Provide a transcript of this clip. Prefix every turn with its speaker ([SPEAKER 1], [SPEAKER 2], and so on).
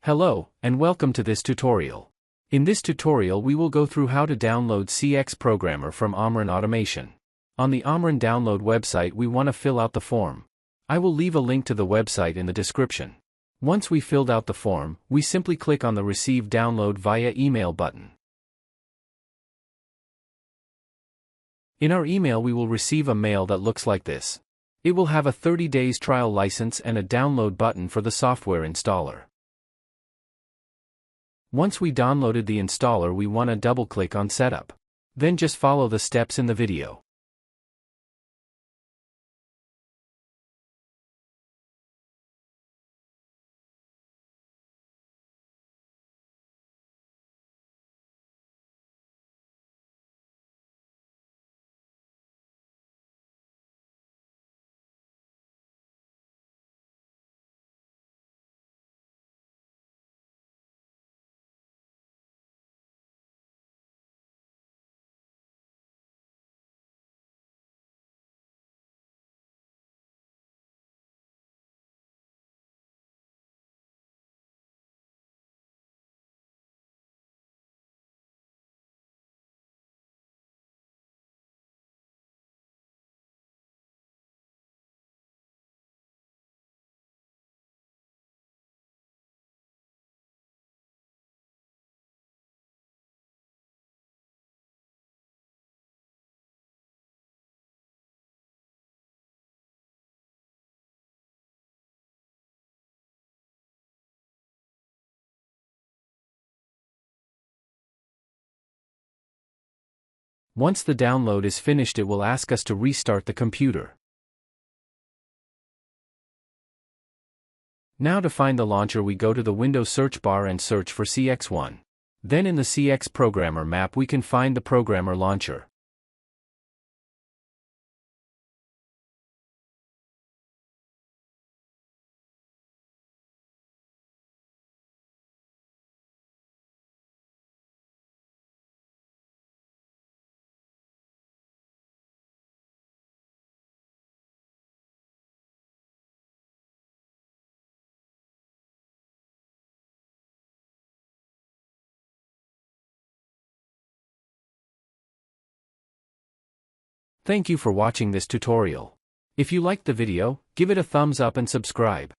[SPEAKER 1] Hello, and welcome to this tutorial. In this tutorial we will go through how to download CX Programmer from Omron Automation. On the Omron download website we want to fill out the form. I will leave a link to the website in the description. Once we filled out the form, we simply click on the Receive Download via Email button. In our email we will receive a mail that looks like this. It will have a 30 days trial license and a download button for the software installer. Once we downloaded the installer we want to double-click on Setup. Then just follow the steps in the video. Once the download is finished it will ask us to restart the computer. Now to find the launcher we go to the Windows search bar and search for CX1. Then in the CX Programmer map we can find the Programmer launcher. Thank you for watching this tutorial. If you liked the video, give it a thumbs up and subscribe.